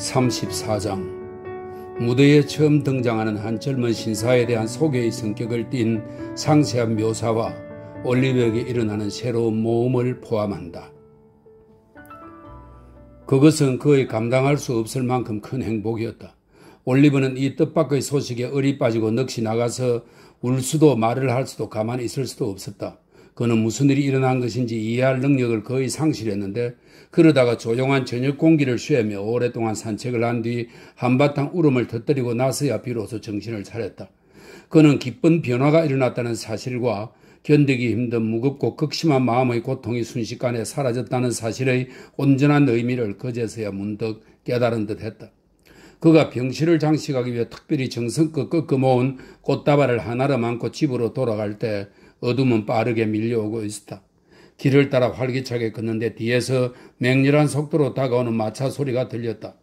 34장 무대에 처음 등장하는 한 젊은 신사에 대한 소개의 성격을 띤 상세한 묘사와 올리브에게 일어나는 새로운 모험을 포함한다. 그것은 그의 감당할 수 없을 만큼 큰 행복이었다. 올리브는 이 뜻밖의 소식에 얼이 빠지고 넋이 나가서 울 수도 말을 할 수도 가만히 있을 수도 없었다. 그는 무슨 일이 일어난 것인지 이해할 능력을 거의 상실했는데 그러다가 조용한 저녁 공기를 쐬며 오랫동안 산책을 한 뒤 한바탕 울음을 터뜨리고 나서야 비로소 정신을 차렸다. 그는 기쁜 변화가 일어났다는 사실과 견디기 힘든 무겁고 극심한 마음의 고통이 순식간에 사라졌다는 사실의 온전한 의미를 그제서야 문득 깨달은 듯했다. 그가 병실을 장식하기 위해 특별히 정성껏 꺾어 모은 꽃다발을 하나로 안고 집으로 돌아갈 때 어둠은 빠르게 밀려오고 있었다. 길을 따라 활기차게 걷는데 뒤에서 맹렬한 속도로 다가오는 마차 소리가 들렸다.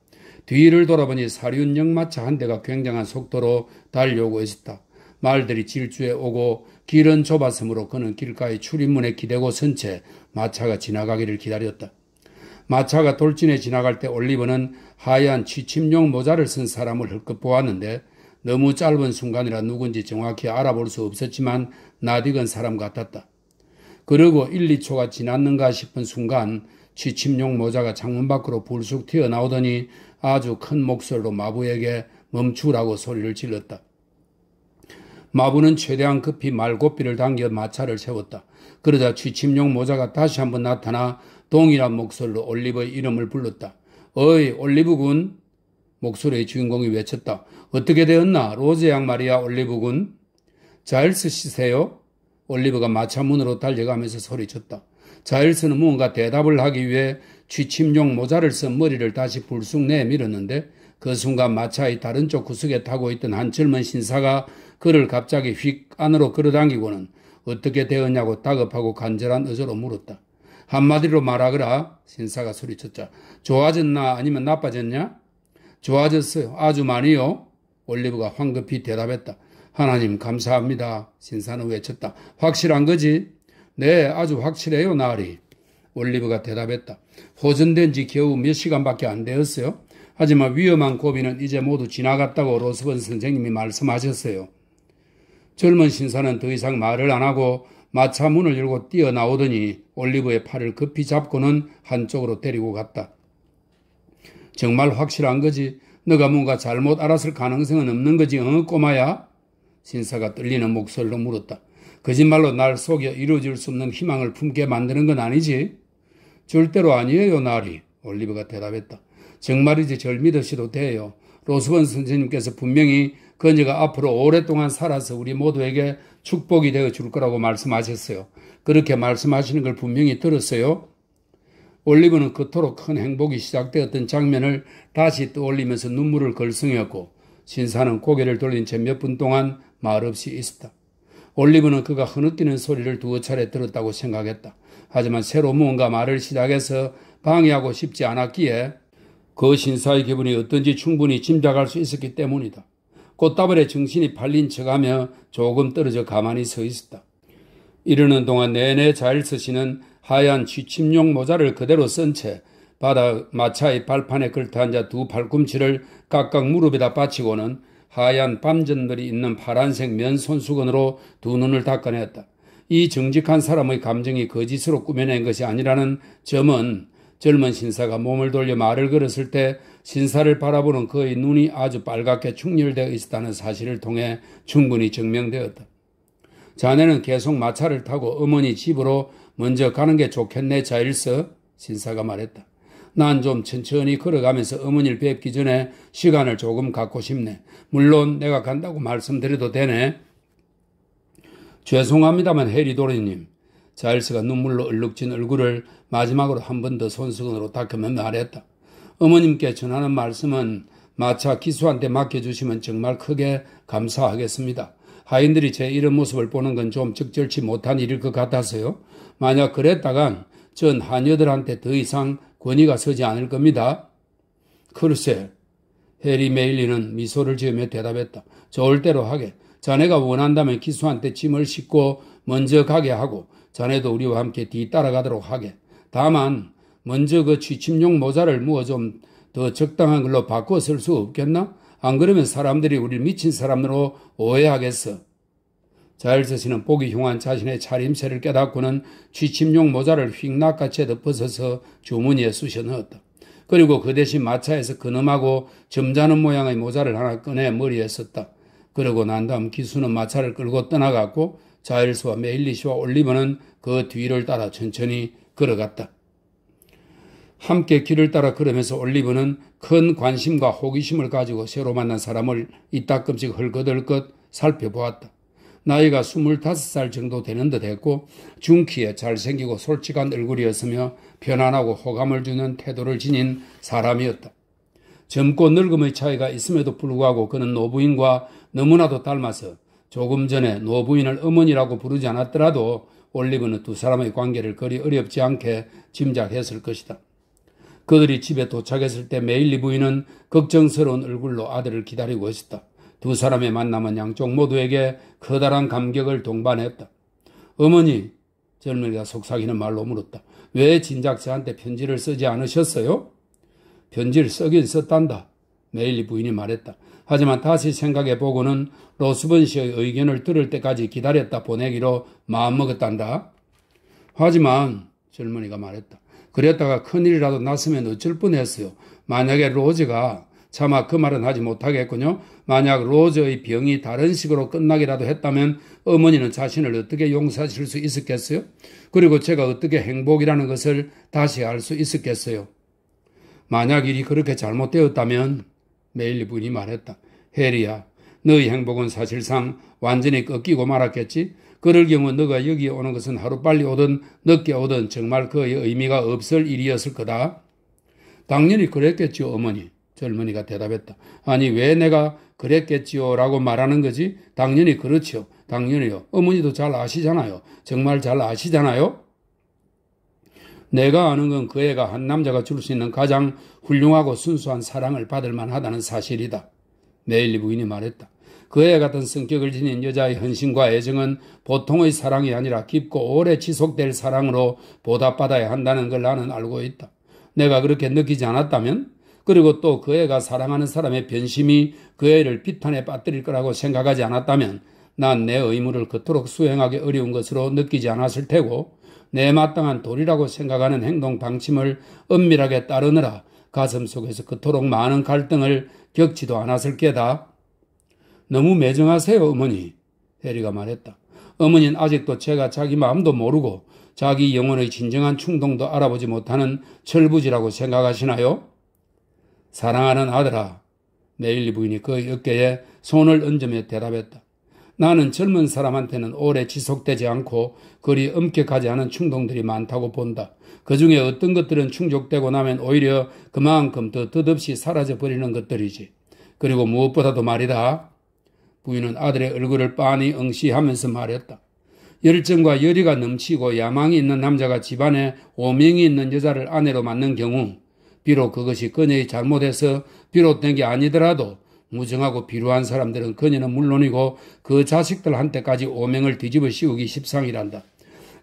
뒤를 돌아보니 사륜형 마차 한 대가 굉장한 속도로 달려오고 있었다. 말들이 질주해 오고 길은 좁았으므로 그는 길가의 출입문에 기대고 선 채 마차가 지나가기를 기다렸다. 마차가 돌진해 지나갈 때 올리버는 하얀 취침용 모자를 쓴 사람을 헐끗 보았는데 너무 짧은 순간이라 누군지 정확히 알아볼 수 없었지만 낯익은 사람 같았다. 그리고 1, 2초가 지났는가 싶은 순간 취침용 모자가 창문 밖으로 불쑥 튀어나오더니 아주 큰 목소리로 마부에게 멈추라고 소리를 질렀다. 마부는 최대한 급히 말고삐를 당겨 마차를 세웠다. 그러자 취침용 모자가 다시 한번 나타나 동일한 목소리로 올리브의 이름을 불렀다. 어이, 올리브군. 목소리의 주인공이 외쳤다. 어떻게 되었나? 로제 양 말이야, 올리브군. 자일스 씨세요? 올리브가 마차 문으로 달려가면서 소리쳤다. 자일스는 무언가 대답을 하기 위해 취침용 모자를 쓴 머리를 다시 불쑥 내밀었는데 그 순간 마차의 다른 쪽 구석에 타고 있던 한 젊은 신사가 그를 갑자기 휙 안으로 끌어당기고는 어떻게 되었냐고 다급하고 간절한 어조로 물었다. 한마디로 말하거라. 신사가 소리쳤자. 좋아졌나 아니면 나빠졌냐? 좋아졌어요. 아주 많이요. 올리브가 황급히 대답했다. 하나님 감사합니다. 신사는 외쳤다. 확실한 거지? 네, 아주 확실해요, 나으리. 올리브가 대답했다. 호전된 지 겨우 몇 시간밖에 안 되었어요. 하지만 위험한 고비는 이제 모두 지나갔다고 로스번 선생님이 말씀하셨어요. 젊은 신사는 더 이상 말을 안 하고 마차 문을 열고 뛰어나오더니 올리브의 팔을 급히 잡고는 한쪽으로 데리고 갔다. 정말 확실한 거지? 너가 뭔가 잘못 알았을 가능성은 없는 거지, 꼬마야? 신사가 떨리는 목소리로 물었다. 거짓말로 날 속여 이루어질 수 없는 희망을 품게 만드는 건 아니지? 절대로 아니에요, 나리. 올리브가 대답했다. 정말이지 절 믿으셔도 돼요. 로스번 선생님께서 분명히 그녀가 앞으로 오랫동안 살아서 우리 모두에게 축복이 되어 줄 거라고 말씀하셨어요. 그렇게 말씀하시는 걸 분명히 들었어요. 올리브는 그토록 큰 행복이 시작되었던 장면을 다시 떠올리면서 눈물을 걸성했고 신사는 고개를 돌린 채 몇 분 동안 말없이 있었다. 올리브는 그가 흐느끼는 소리를 두어 차례 들었다고 생각했다. 하지만 새로 무언가 말을 시작해서 방해하고 싶지 않았기에 그 신사의 기분이 어떤지 충분히 짐작할 수 있었기 때문이다. 꽃다발에 정신이 팔린 척하며 조금 떨어져 가만히 서 있었다. 이러는 동안 내내 자일스 씨는 하얀 취침용 모자를 그대로 쓴 채 바다 마차의 발판에 걸터앉아 두 팔꿈치를 각각 무릎에다 받치고는 하얀 밤전들이 있는 파란색 면 손수건으로 두 눈을 닦아냈다. 이 정직한 사람의 감정이 거짓으로 꾸며낸 것이 아니라는 점은 젊은 신사가 몸을 돌려 말을 걸었을 때 신사를 바라보는 그의 눈이 아주 빨갛게 충혈되어 있었다는 사실을 통해 충분히 증명되었다. 자네는 계속 마차를 타고 어머니 집으로 먼저 가는 게 좋겠네, 자일스. 신사가 말했다. 난 좀 천천히 걸어가면서 어머니를 뵙기 전에 시간을 조금 갖고 싶네. 물론 내가 간다고 말씀드려도 되네. 죄송합니다만 해리도리님. 자일스가 눈물로 얼룩진 얼굴을 마지막으로 한 번 더 손수건으로 닦으며 말했다. 어머님께 전하는 말씀은 마차 기수한테 맡겨주시면 정말 크게 감사하겠습니다. 하인들이 제 이런 모습을 보는 건 좀 적절치 못한 일일 것 같아서요. 만약 그랬다간 전 하녀들한테 더 이상 권위가 서지 않을 겁니다. 글쎄, 해리 메일리는 미소를 지으며 대답했다. 좋을 대로 하게. 자네가 원한다면 기수한테 짐을 싣고 먼저 가게 하고 자네도 우리와 함께 뒤따라가도록 하게. 다만 먼저 그 취침용 모자를 좀 더 적당한 걸로 바꿔 쓸 수 없겠나? 안 그러면 사람들이 우리를 미친 사람으로 오해하겠어. 자일서 씨는 보기 흉한 자신의 차림새를 깨닫고는 취침용 모자를 휙 낚아채듯 벗어서 주머니에 쑤셔 넣었다. 그리고 그 대신 마차에서 근엄하고 점잖은 모양의 모자를 하나 꺼내 머리에 썼다. 그러고 난 다음 기수는 마차를 끌고 떠나갔고 자일스와 메일리 씨와 올리버는 그 뒤를 따라 천천히 걸어갔다. 함께 길을 따라 걸으면서 올리버는 큰 관심과 호기심을 가지고 새로 만난 사람을 이따끔씩 헐거들것 살펴보았다. 나이가 25살 정도 되는 듯 했고 중키에 잘생기고 솔직한 얼굴이었으며 편안하고 호감을 주는 태도를 지닌 사람이었다. 젊고 늙음의 차이가 있음에도 불구하고 그는 노부인과 너무나도 닮아서 조금 전에 노부인을 어머니라고 부르지 않았더라도 올리버는 두 사람의 관계를 그리 어렵지 않게 짐작했을 것이다. 그들이 집에 도착했을 때 메일리 부인은 걱정스러운 얼굴로 아들을 기다리고 있었다. 두 사람의 만남은 양쪽 모두에게 커다란 감격을 동반했다. 어머니, 젊은이가 속삭이는 말로 물었다. 왜 진작 저한테 편지를 쓰지 않으셨어요? 편지를 쓰긴 썼단다. 메일리 부인이 말했다. 하지만 다시 생각해보고는 로스번 씨의 의견을 들을 때까지 기다렸다 보내기로 마음먹었단다. 하지만 젊은이가 말했다. 그랬다가 큰일이라도 났으면 어쩔 뻔했어요. 만약에 로즈가 차마 그 말은 하지 못하겠군요. 만약 로즈의 병이 다른 식으로 끝나기라도 했다면 어머니는 자신을 어떻게 용서하실 수 있었겠어요? 그리고 제가 어떻게 행복이라는 것을 다시 알 수 있었겠어요? 만약 일이 그렇게 잘못되었다면 메일리 부인이 말했다. 해리야, 너의 행복은 사실상 완전히 꺾이고 말았겠지? 그럴 경우 너가 여기에 오는 것은 하루빨리 오든 늦게 오든 정말 그의 의미가 없을 일이었을 거다. 당연히 그랬겠지요, 어머니. 젊은이가 대답했다. 아니, 왜 내가 그랬겠지요? 라고 말하는 거지? 당연히 그렇지요. 당연히요. 어머니도 잘 아시잖아요. 정말 잘 아시잖아요. 내가 아는 건 그 애가 한 남자가 줄 수 있는 가장 훌륭하고 순수한 사랑을 받을 만하다는 사실이다. 메일리 부인이 말했다. 그 애 같은 성격을 지닌 여자의 헌신과 애정은 보통의 사랑이 아니라 깊고 오래 지속될 사랑으로 보답받아야 한다는 걸 나는 알고 있다. 내가 그렇게 느끼지 않았다면? 그리고 또 그 애가 사랑하는 사람의 변심이 그 애를 비탄에 빠뜨릴 거라고 생각하지 않았다면 난 내 의무를 그토록 수행하기 어려운 것으로 느끼지 않았을 테고 내 마땅한 도리라고 생각하는 행동 방침을 엄밀하게 따르느라 가슴속에서 그토록 많은 갈등을 겪지도 않았을 게다. 너무 매정하세요, 어머니. 해리가 말했다. 어머니는 아직도 제가 자기 마음도 모르고 자기 영혼의 진정한 충동도 알아보지 못하는 철부지라고 생각하시나요? 사랑하는 아들아, 메일리 부인이 그의 어깨에 손을 얹으며 대답했다. 나는 젊은 사람한테는 오래 지속되지 않고 그리 엄격하지 않은 충동들이 많다고 본다. 그중에 어떤 것들은 충족되고 나면 오히려 그만큼 더 덧없이 사라져버리는 것들이지. 그리고 무엇보다도 말이다. 부인은 아들의 얼굴을 빤히 응시하면서 말했다. 열정과 열의가 넘치고 야망이 있는 남자가 집안에 오명이 있는 여자를 아내로 맞는 경우 비록 그것이 그녀의 잘못에서 비롯된 게 아니더라도 무정하고 비루한 사람들은 그녀는 물론이고 그 자식들한테까지 오명을 뒤집어 씌우기 십상이란다.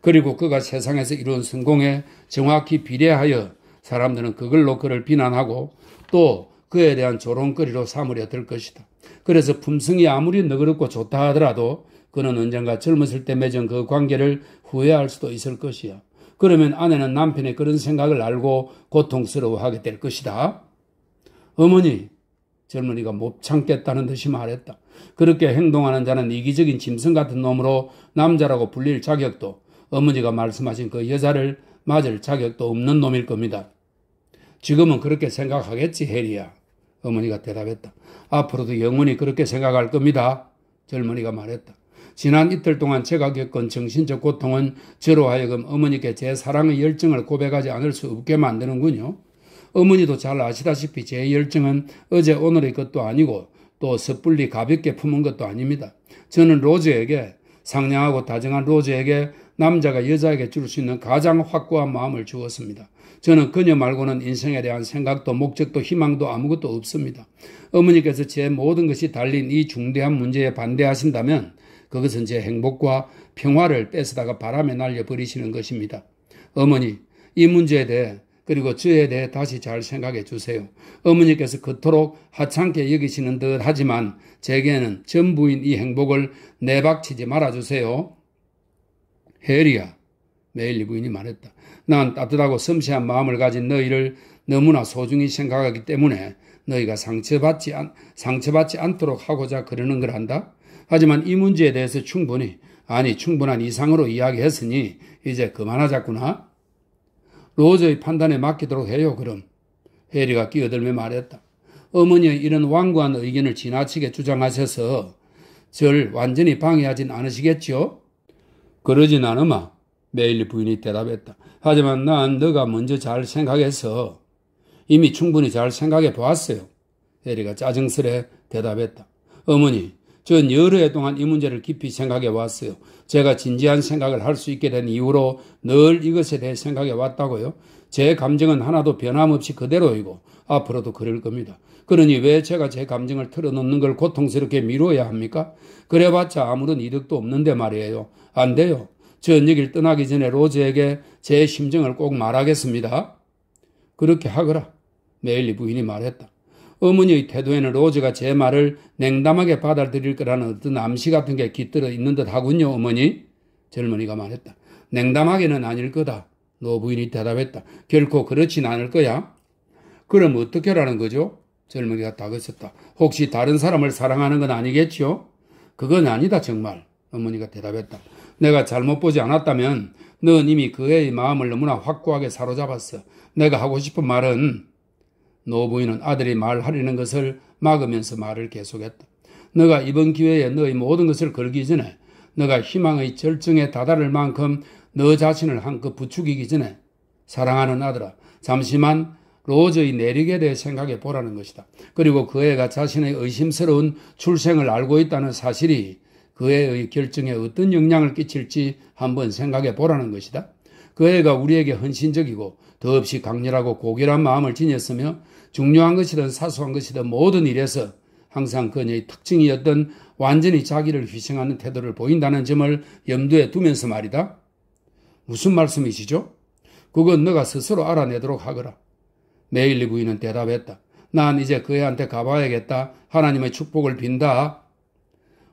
그리고 그가 세상에서 이룬 성공에 정확히 비례하여 사람들은 그걸로 그를 비난하고 또 그에 대한 조롱거리로 삼으려 들 것이다. 그래서 품성이 아무리 너그럽고 좋다 하더라도 그는 언젠가 젊었을 때 맺은 그 관계를 후회할 수도 있을 것이야. 그러면 아내는 남편의 그런 생각을 알고 고통스러워하게 될 것이다. 어머니, 젊은이가 못 참겠다는 듯이 말했다. 그렇게 행동하는 자는 이기적인 짐승 같은 놈으로 남자라고 불릴 자격도 어머니가 말씀하신 그 여자를 맞을 자격도 없는 놈일 겁니다. 지금은 그렇게 생각하겠지, 해리야. 어머니가 대답했다. 앞으로도 영원히 그렇게 생각할 겁니다. 젊은이가 말했다. 지난 이틀 동안 제가 겪은 정신적 고통은 저로 하여금 어머니께 제 사랑의 열정을 고백하지 않을 수 없게 만드는군요. 어머니도 잘 아시다시피 제 열정은 어제 오늘의 것도 아니고 또 섣불리 가볍게 품은 것도 아닙니다. 저는 로즈에게, 상냥하고 다정한 로즈에게 남자가 여자에게 줄 수 있는 가장 확고한 마음을 주었습니다. 저는 그녀 말고는 인생에 대한 생각도 목적도 희망도 아무것도 없습니다. 어머니께서 제 모든 것이 달린 이 중대한 문제에 반대하신다면 그것은 제 행복과 평화를 뺏어다가 바람에 날려버리시는 것입니다. 어머니, 이 문제에 대해 그리고 저에 대해 다시 잘 생각해 주세요. 어머니께서 그토록 하찮게 여기시는 듯 하지만 제게는 전부인 이 행복을 내박치지 말아주세요. 해리야, 메일리 부인이 말했다. 난 따뜻하고 섬세한 마음을 가진 너희를 너무나 소중히 생각하기 때문에 너희가 상처받지 않도록 하고자 그러는 걸 안다. 하지만 이 문제에 대해서 충분한 이상으로 이야기했으니 이제 그만하자꾸나. 로저의 판단에 맡기도록 해요, 그럼. 해리가 끼어들며 말했다. 어머니의 이런 완고한 의견을 지나치게 주장하셔서 절 완전히 방해하진 않으시겠죠? 그러진 않으마, 메일리 부인이 대답했다. 하지만 난 너가 먼저 잘 생각해서 이미 충분히 잘 생각해 보았어요. 해리가 짜증스레 대답했다. 어머니, 전 여러 해 동안 이 문제를 깊이 생각해 왔어요. 제가 진지한 생각을 할 수 있게 된 이후로 늘 이것에 대해 생각해 왔다고요. 제 감정은 하나도 변함없이 그대로이고 앞으로도 그럴 겁니다. 그러니 왜 제가 제 감정을 털어놓는 걸 고통스럽게 미루어야 합니까? 그래봤자 아무런 이득도 없는데 말이에요. 안 돼요. 전 여길 떠나기 전에 로즈에게 제 심정을 꼭 말하겠습니다. 그렇게 하거라, 메일리 부인이 말했다. 어머니의 태도에는 로즈가 제 말을 냉담하게 받아들일 거라는 어떤 암시 같은 게 깃들어 있는 듯 하군요, 어머니. 젊은이가 말했다. 냉담하게는 아닐 거다, 노부인이 대답했다. 결코 그렇진 않을 거야. 그럼 어떻게라는 거죠? 젊은이가 다그쳤다. 혹시 다른 사람을 사랑하는 건 아니겠죠? 그건 아니다, 정말, 어머니가 대답했다. 내가 잘못 보지 않았다면 넌 이미 그 애의 마음을 너무나 확고하게 사로잡았어. 내가 하고 싶은 말은, 노부인은 아들이 말하려는 것을 막으면서 말을 계속했다. 너가 이번 기회에 너의 모든 것을 걸기 전에, 너가 희망의 절정에 다다를 만큼 너 자신을 한껏 부추기기 전에, 사랑하는 아들아, 잠시만 로즈의 내력에 대해 생각해 보라는 것이다. 그리고 그 애가 자신의 의심스러운 출생을 알고 있다는 사실이 그 애의 결정에 어떤 영향을 끼칠지 한번 생각해 보라는 것이다. 그 애가 우리에게 헌신적이고 더없이 강렬하고 고결한 마음을 지녔으며 중요한 것이든 사소한 것이든 모든 일에서 항상 그녀의 특징이었던 완전히 자기를 희생하는 태도를 보인다는 점을 염두에 두면서 말이다. 무슨 말씀이시죠? 그건 너가 스스로 알아내도록 하거라. 메일리 부인은 대답했다. 난 이제 그 애한테 가봐야겠다. 하나님의 축복을 빈다.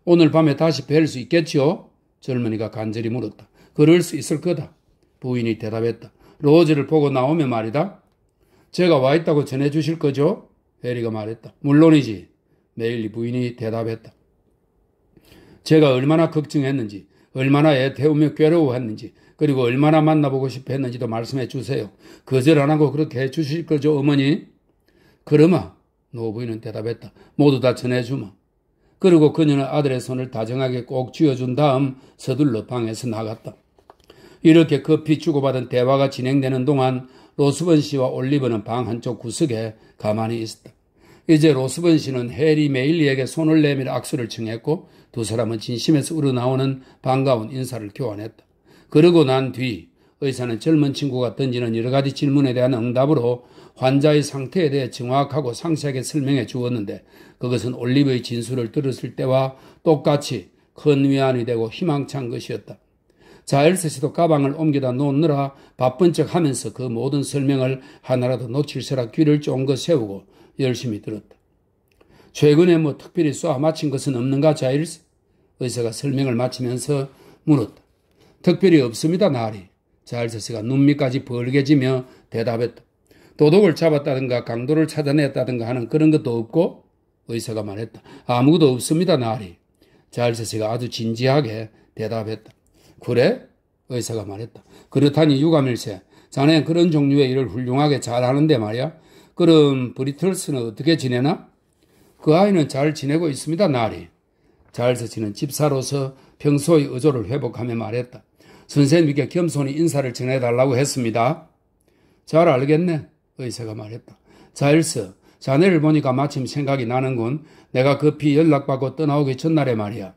오늘 밤에 다시 뵐 수 있겠지요? 젊은이가 간절히 물었다. 그럴 수 있을 거다, 부인이 대답했다. 로즈를 보고 나오면 말이다. 제가 와 있다고 전해주실 거죠? 해리가 말했다. 물론이지, 메일리 부인이 대답했다. 제가 얼마나 걱정했는지, 얼마나 애태우며 괴로워했는지, 그리고 얼마나 만나보고 싶어 했는지도 말씀해 주세요. 거절 안 하고 그렇게 해 주실 거죠, 어머니? 그러마, 노부인은 대답했다. 모두 다 전해주마. 그리고 그녀는 아들의 손을 다정하게 꼭 쥐어준 다음 서둘러 방에서 나갔다. 이렇게 급히 주고받은 대화가 진행되는 동안 로스번 씨와 올리버는 방 한쪽 구석에 가만히 있었다. 이제 로스번 씨는 해리 메일리에게 손을 내밀어 악수를 청했고 두 사람은 진심에서 우러나오는 반가운 인사를 교환했다. 그러고 난 뒤 의사는 젊은 친구가 던지는 여러 가지 질문에 대한 응답으로 환자의 상태에 대해 정확하고 상세하게 설명해 주었는데 그것은 올리브의 진술을 들었을 때와 똑같이 큰 위안이 되고 희망찬 것이었다. 자일스 씨도 가방을 옮겨다 놓느라 바쁜 척 하면서 그 모든 설명을 하나라도 놓칠세라 귀를 쫑긋 세우고 열심히 들었다. 최근에 뭐 특별히 쏘아 마친 것은 없는가, 자일스? 의사가 설명을 마치면서 물었다. 특별히 없습니다, 나리. 자일스 씨가 눈밑까지 벌게지며 대답했다. 도둑을 잡았다든가 강도를 찾아냈다든가 하는 그런 것도 없고? 의사가 말했다. 아무것도 없습니다, 나리. 자일스 씨가 아주 진지하게 대답했다. 그래? 의사가 말했다. 그렇다니 유감일세. 자네는 그런 종류의 일을 훌륭하게 잘하는데 말이야. 그럼 브리틀스는 어떻게 지내나? 그 아이는 잘 지내고 있습니다, 나리. 자일스 씨는 집사로서 평소의 의조를 회복하며 말했다. 선생님께 겸손히 인사를 전해달라고 했습니다. 잘 알겠네, 의사가 말했다. 자일스, 자네를 보니까 마침 생각이 나는군. 내가 급히 연락받고 떠나오기 전날에 말이야.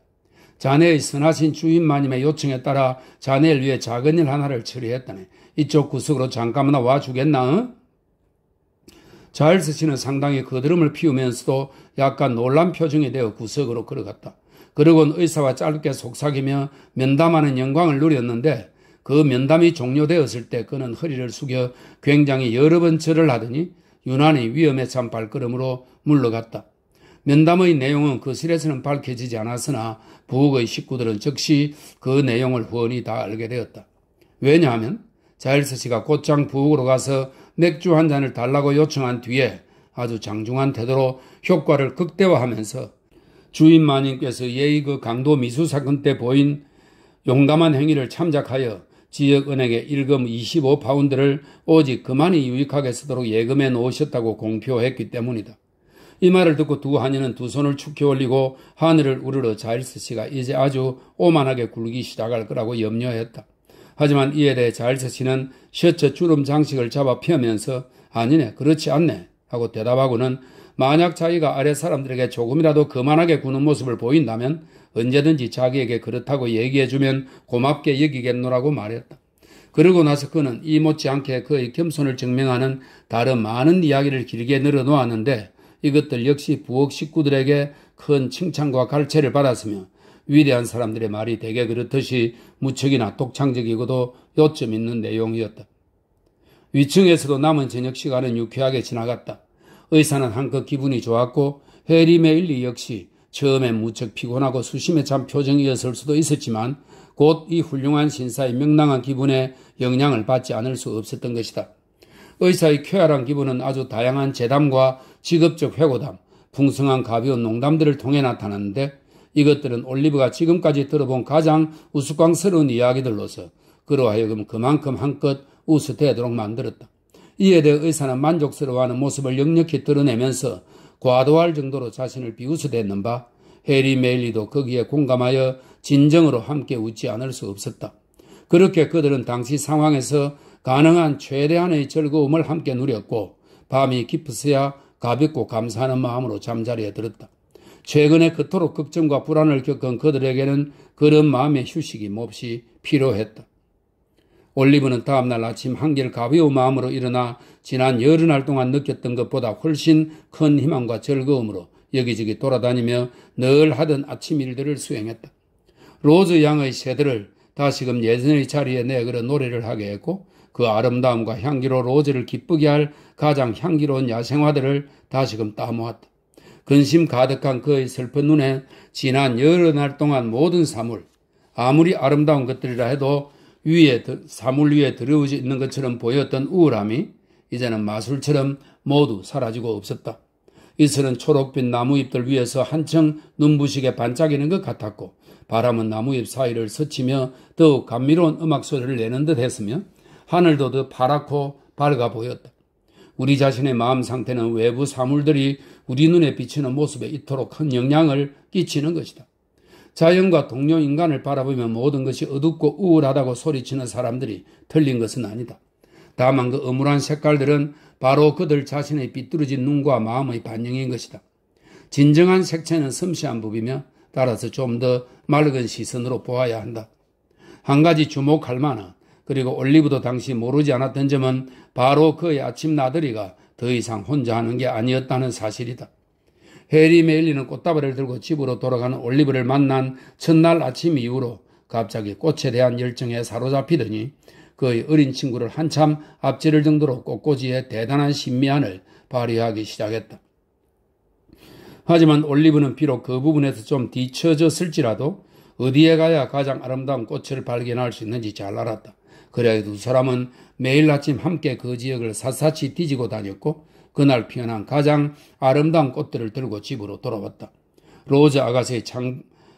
자네의 선하신 주인마님의 요청에 따라 자네를 위해 작은 일 하나를 처리했다네. 이쪽 구석으로 잠깐만 와주겠나? 어? 자일스 씨는 상당히 거드름을 피우면서도 약간 놀란 표정이 되어 구석으로 걸어갔다. 그러곤 의사와 짧게 속삭이며 면담하는 영광을 누렸는데 그 면담이 종료되었을 때 그는 허리를 숙여 굉장히 여러 번 절을 하더니 유난히 위험에 찬 발걸음으로 물러갔다. 면담의 내용은 거실에서는 밝혀지지 않았으나 부엌의 식구들은 즉시 그 내용을 훤히 다 알게 되었다. 왜냐하면 자일스 씨가 곧장 부엌으로 가서 맥주 한 잔을 달라고 요청한 뒤에 아주 장중한 태도로 효과를 극대화하면서 주인 마님께서 예의 그 강도 미수 사건 때 보인 용감한 행위를 참작하여 지역은행에 일금 25파운드를 오직 그만이 유익하게 쓰도록 예금해 놓으셨다고 공표했기 때문이다. 이 말을 듣고 두 하녀는 두 손을 축혀 올리고 하늘을 우러러 자일스 씨가 이제 아주 오만하게 굴기 시작할 거라고 염려했다. 하지만 이에 대해 자일스 씨는 셔츠 주름 장식을 잡아 펴면서 아니네, 그렇지 않네 하고 대답하고는 만약 자기가 아래 사람들에게 조금이라도 거만하게 구는 모습을 보인다면 언제든지 자기에게 그렇다고 얘기해주면 고맙게 여기겠노라고 말했다. 그러고 나서 그는 이 못지않게 그의 겸손을 증명하는 다른 많은 이야기를 길게 늘어놓았는데 이것들 역시 부엌 식구들에게 큰 칭찬과 갈채를 받았으며 위대한 사람들의 말이 대개 그렇듯이 무척이나 독창적이고도 요점 있는 내용이었다. 위층에서도 남은 저녁 시간은 유쾌하게 지나갔다. 의사는 한껏 기분이 좋았고 해리 메일리 역시 처음엔 무척 피곤하고 수심에 찬 표정이었을 수도 있었지만 곧 이 훌륭한 신사의 명랑한 기분에 영향을 받지 않을 수 없었던 것이다. 의사의 쾌활한 기분은 아주 다양한 재담과 직업적 회고담, 풍성한 가벼운 농담들을 통해 나타났는데 이것들은 올리브가 지금까지 들어본 가장 우스꽝스러운 이야기들로서 그로 하여금 그만큼 한껏 웃어대도록 만들었다. 이에 대해 의사는 만족스러워하는 모습을 역력히 드러내면서 과도할 정도로 자신을 비웃어댔는 바 해리 메일리도 거기에 공감하여 진정으로 함께 웃지 않을 수 없었다. 그렇게 그들은 당시 상황에서 가능한 최대한의 즐거움을 함께 누렸고 밤이 깊으서야 가볍고 감사하는 마음으로 잠자리에 들었다. 최근에 그토록 걱정과 불안을 겪은 그들에게는 그런 마음의 휴식이 몹시 필요했다. 올리브는 다음날 아침 한결 가벼운 마음으로 일어나 지난 여러 날 동안 느꼈던 것보다 훨씬 큰 희망과 즐거움으로 여기저기 돌아다니며 늘 하던 아침 일들을 수행했다. 로즈 양의 새들을 다시금 예전의 자리에 내걸어 노래를 하게 했고 그 아름다움과 향기로 로즈를 기쁘게 할 가장 향기로운 야생화들을 다시금 따모았다. 근심 가득한 그의 슬픈 눈에 지난 여러 날 동안 모든 사물, 아무리 아름다운 것들이라 해도 사물 위에 드러워져 있는 것처럼 보였던 우울함이 이제는 마술처럼 모두 사라지고 없었다. 이슬은 초록빛 나무잎들 위에서 한층 눈부시게 반짝이는 것 같았고 바람은 나무잎 사이를 스치며 더욱 감미로운 음악 소리를 내는 듯 했으며 하늘도 더 파랗고 밝아 보였다. 우리 자신의 마음 상태는 외부 사물들이 우리 눈에 비치는 모습에 이토록 큰 영향을 끼치는 것이다. 자연과 동료 인간을 바라보면 모든 것이 어둡고 우울하다고 소리치는 사람들이 틀린 것은 아니다. 다만 그 음울한 색깔들은 바로 그들 자신의 삐뚤어진 눈과 마음의 반영인 것이다. 진정한 색채는 섬세한 법이며 따라서 좀 더 맑은 시선으로 보아야 한다. 한 가지 주목할 만한 그리고 올리브도 당시 모르지 않았던 점은 바로 그의 아침 나들이가 더 이상 혼자 하는 게 아니었다는 사실이다. 해리 메일리는 꽃다발을 들고 집으로 돌아가는 올리브를 만난 첫날 아침 이후로 갑자기 꽃에 대한 열정에 사로잡히더니 그의 어린 친구를 한참 앞지를 정도로 꽃꽂이에 대단한 신미안을 발휘하기 시작했다. 하지만 올리브는 비록 그 부분에서 좀 뒤처졌을지라도 어디에 가야 가장 아름다운 꽃을 발견할 수 있는지 잘 알았다. 그래야 두 사람은 매일 아침 함께 그 지역을 샅샅이 뒤지고 다녔고 그날 피어난 가장 아름다운 꽃들을 들고 집으로 돌아왔다. 로즈 아가씨의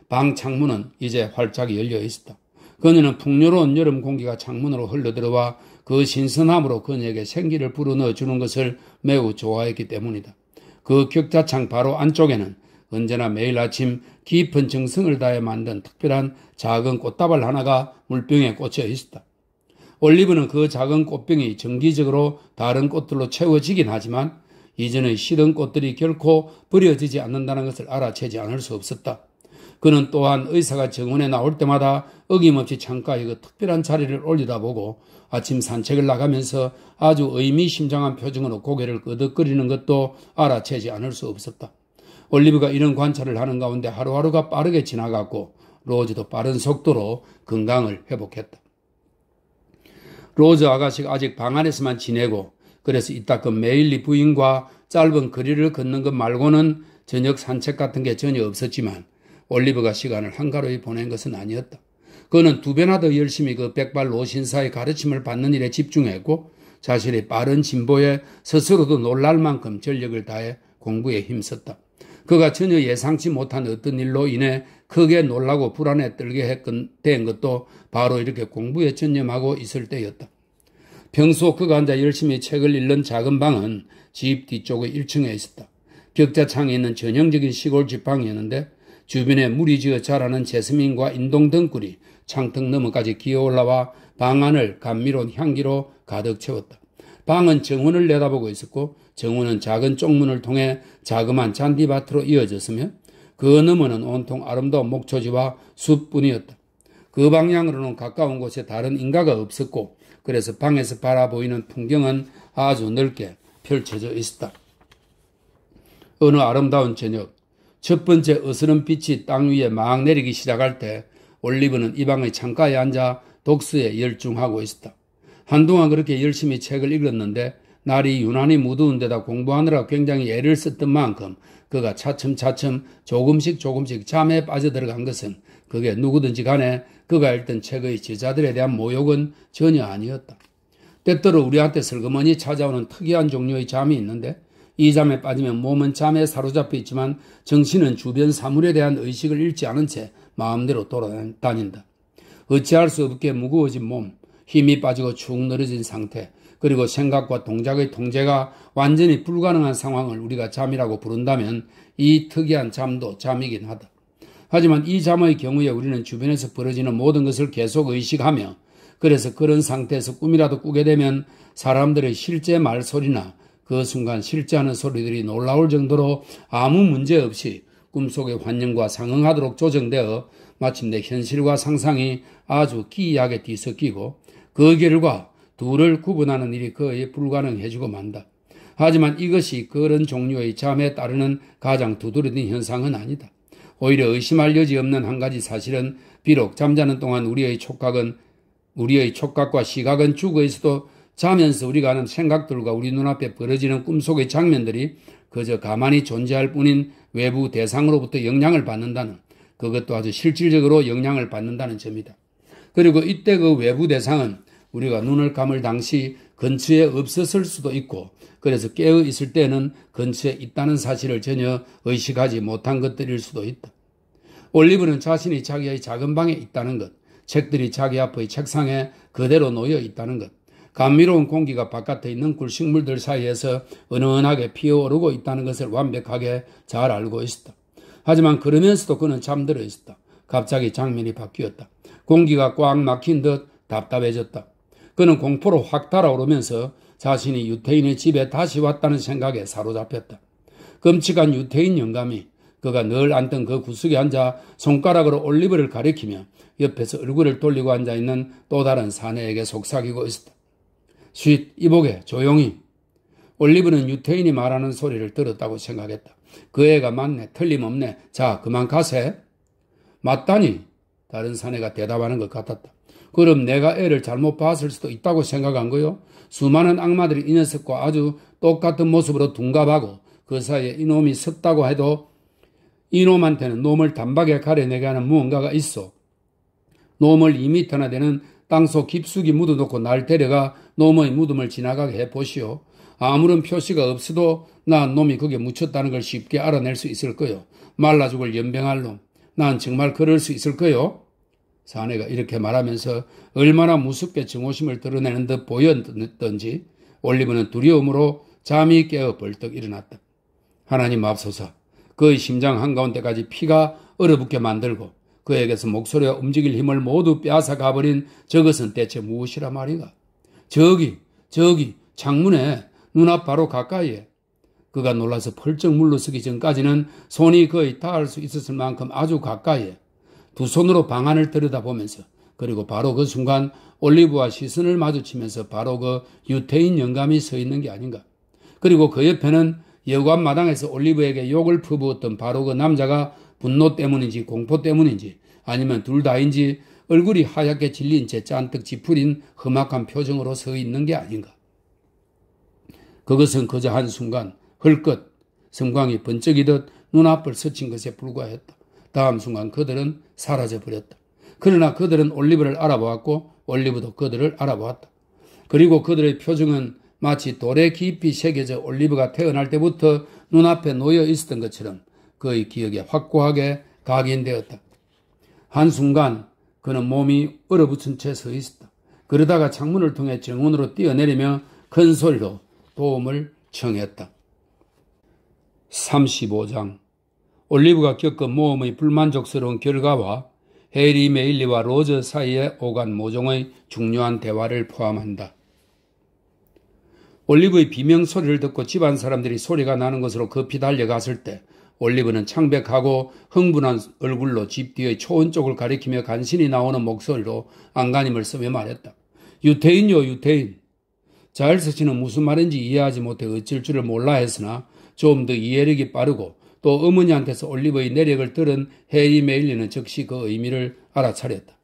방 창문은 이제 활짝 열려 있었다. 그녀는 풍요로운 여름 공기가 창문으로 흘러들어와 그 신선함으로 그녀에게 생기를 불어넣어 주는 것을 매우 좋아했기 때문이다. 그 격자창 바로 안쪽에는 언제나 매일 아침 깊은 정성을 다해 만든 특별한 작은 꽃다발 하나가 물병에 꽂혀 있었다. 올리브는 그 작은 꽃병이 정기적으로 다른 꽃들로 채워지긴 하지만 이전의 시든 꽃들이 결코 버려지지 않는다는 것을 알아채지 않을 수 없었다. 그는 또한 의사가 정원에 나올 때마다 어김없이 창가에 그 특별한 자리를 올려다보고 아침 산책을 나가면서 아주 의미심장한 표정으로 고개를 끄덕거리는 것도 알아채지 않을 수 없었다. 올리브가 이런 관찰을 하는 가운데 하루하루가 빠르게 지나갔고 로즈도 빠른 속도로 건강을 회복했다. 로즈 아가씨가 아직 방 안에서만 지내고 그래서 이따금 매일 부인과 짧은 거리를 걷는 것 말고는 저녁 산책 같은 게 전혀 없었지만 올리브가 시간을 한가로이 보낸 것은 아니었다. 그는 두 배나 더 열심히 그 백발 노신사의 가르침을 받는 일에 집중했고 자신의 빠른 진보에 스스로도 놀랄 만큼 전력을 다해 공부에 힘썼다. 그가 전혀 예상치 못한 어떤 일로 인해 크게 놀라고 불안에 떨게 된 것도 바로 이렇게 공부에 전념하고 있을 때였다. 평소 그가 앉아 열심히 책을 읽는 작은 방은 집 뒤쪽의 1층에 있었다. 벽자창에 있는 전형적인 시골 집방이었는데 주변에 무리 지어 자라는 제스민과 인동 등굴이 창턱 너머까지 기어올라와 방 안을 감미로운 향기로 가득 채웠다. 방은 정원을 내다보고 있었고 정원은 작은 쪽문을 통해 자그마한 잔디밭으로 이어졌으며 그 너머는 온통 아름다운 목초지와 숲뿐이었다. 그 방향으로는 가까운 곳에 다른 인가가 없었고 그래서 방에서 바라보이는 풍경은 아주 넓게 펼쳐져 있었다. 어느 아름다운 저녁, 첫 번째 어스름 빛이 땅 위에 막 내리기 시작할 때 올리브는 이 방의 창가에 앉아 독서에 열중하고 있었다. 한동안 그렇게 열심히 책을 읽었는데 날이 유난히 무더운 데다 공부하느라 굉장히 애를 썼던 만큼 그가 차츰차츰 조금씩 잠에 빠져들어간 것은 그게 누구든지 간에 그가 읽던 책의 저자들에 대한 모욕은 전혀 아니었다. 때때로 우리한테 슬그머니 찾아오는 특이한 종류의 잠이 있는데 이 잠에 빠지면 몸은 잠에 사로잡혀 있지만 정신은 주변 사물에 대한 의식을 잃지 않은 채 마음대로 돌아다닌다. 어찌할 수 없게 무거워진 몸, 힘이 빠지고 축 늘어진 상태, 그리고 생각과 동작의 통제가 완전히 불가능한 상황을 우리가 잠이라고 부른다면 이 특이한 잠도 잠이긴 하다. 하지만 이 잠의 경우에 우리는 주변에서 벌어지는 모든 것을 계속 의식하며 그래서 그런 상태에서 꿈이라도 꾸게 되면 사람들의 실제 말소리나 그 순간 실제하는 소리들이 놀라울 정도로 아무 문제 없이 꿈속의 환경과 상응하도록 조정되어 마침내 현실과 상상이 아주 기이하게 뒤섞이고 그 결과 둘을 구분하는 일이 거의 불가능해지고 만다. 하지만 이것이 그런 종류의 잠에 따르는 가장 두드러진 현상은 아니다. 오히려 의심할 여지 없는 한 가지 사실은 비록 잠자는 동안 우리의 촉각과 시각은 죽어 있어도 자면서 우리가 하는 생각들과 우리 눈앞에 벌어지는 꿈속의 장면들이 그저 가만히 존재할 뿐인 외부 대상으로부터 영향을 받는다는, 그것도 아주 실질적으로 영향을 받는다는 점이다. 그리고 이때 그 외부 대상은 우리가 눈을 감을 당시 근처에 없었을 수도 있고 그래서 깨어 있을 때는 근처에 있다는 사실을 전혀 의식하지 못한 것들일 수도 있다. 올리브는 자신이 자기의 작은 방에 있다는 것, 책들이 자기 앞의 책상에 그대로 놓여 있다는 것, 감미로운 공기가 바깥에 있는 굴식물들 사이에서 은은하게 피어오르고 있다는 것을 완벽하게 잘 알고 있었다. 하지만 그러면서도 그는 잠들어 있었다. 갑자기 장면이 바뀌었다. 공기가 꽉 막힌 듯 답답해졌다. 그는 공포로 확 달아오르면서 자신이 유태인의 집에 다시 왔다는 생각에 사로잡혔다. 끔찍한 유태인 영감이 그가 늘 앉던 그 구석에 앉아 손가락으로 올리브를 가리키며 옆에서 얼굴을 돌리고 앉아있는 또 다른 사내에게 속삭이고 있었다. 쉿, 이보게, 조용히. 올리브는 유태인이 말하는 소리를 들었다고 생각했다. 그 애가 맞네, 틀림없네. 자, 그만 가세. 맞다니, 다른 사내가 대답하는 것 같았다. 그럼 내가 애를 잘못 봤을 수도 있다고 생각한 거요? 수많은 악마들이 이 녀석과 아주 똑같은 모습으로 둔갑하고 그 사이에 이놈이 섰다고 해도 이놈한테는 놈을 단박에 가려내게 하는 무언가가 있어. 놈을 2미터나 되는 땅속 깊숙이 묻어놓고 날 데려가 놈의 무덤을 지나가게 해보시오. 아무런 표시가 없어도 난 놈이 거기에 묻혔다는 걸 쉽게 알아낼 수 있을 거요. 말라 죽을 연병할 놈. 난 정말 그럴 수 있을 거요. 사내가 이렇게 말하면서 얼마나 무섭게 정오심을 드러내는 듯 보였던지 올리브는 두려움으로 잠이 깨어 벌떡 일어났다. 하나님 앞서서 그의 심장 한가운데까지 피가 얼어붙게 만들고 그에게서 목소리와 움직일 힘을 모두 빼앗아 가버린 저것은 대체 무엇이라 말이가? 저기 창문에 눈앞 바로 가까이에. 그가 놀라서 펄쩍 물러서기 전까지는 손이 거의 닿을 수 있었을 만큼 아주 가까이에 두 손으로 방 안을 들여다보면서 그리고 바로 그 순간 올리브와 시선을 마주치면서 바로 그 유태인 영감이 서 있는 게 아닌가. 그리고 그 옆에는 여관 마당에서 올리브에게 욕을 퍼부었던 바로 그 남자가 분노 때문인지 공포 때문인지 아니면 둘 다인지 얼굴이 하얗게 질린 채 잔뜩 찌푸린 험악한 표정으로 서 있는 게 아닌가. 그것은 그저 한순간 헐끗 섬광이 번쩍이듯 눈앞을 스친 것에 불과했다. 다음 순간 그들은 사라져버렸다. 그러나 그들은 올리브를 알아보았고 올리브도 그들을 알아보았다. 그리고 그들의 표정은 마치 돌에 깊이 새겨져 올리브가 태어날 때부터 눈앞에 놓여 있었던 것처럼 그의 기억에 확고하게 각인되었다. 한순간 그는 몸이 얼어붙은 채 서 있었다. 그러다가 창문을 통해 정문으로 뛰어내리며 큰 소리로 도움을 청했다. 35장 올리브가 겪은 모험의 불만족스러운 결과와 해리 메일리와 로저 사이에 오간 모종의 중요한 대화를 포함한다. 올리브의 비명소리를 듣고 집안 사람들이 소리가 나는 곳으로 급히 달려갔을 때 올리브는 창백하고 흥분한 얼굴로 집 뒤의 초원 쪽을 가리키며 간신히 나오는 목소리로 안간힘을 쓰며 말했다. 유태인요, 유태인. 자일스 씨는 무슨 말인지 이해하지 못해 어쩔 줄을 몰라 했으나 좀 더 이해력이 빠르고 또 어머니한테서 올리브의 내력을 들은 해리 메일리는 즉시 그 의미를 알아차렸다.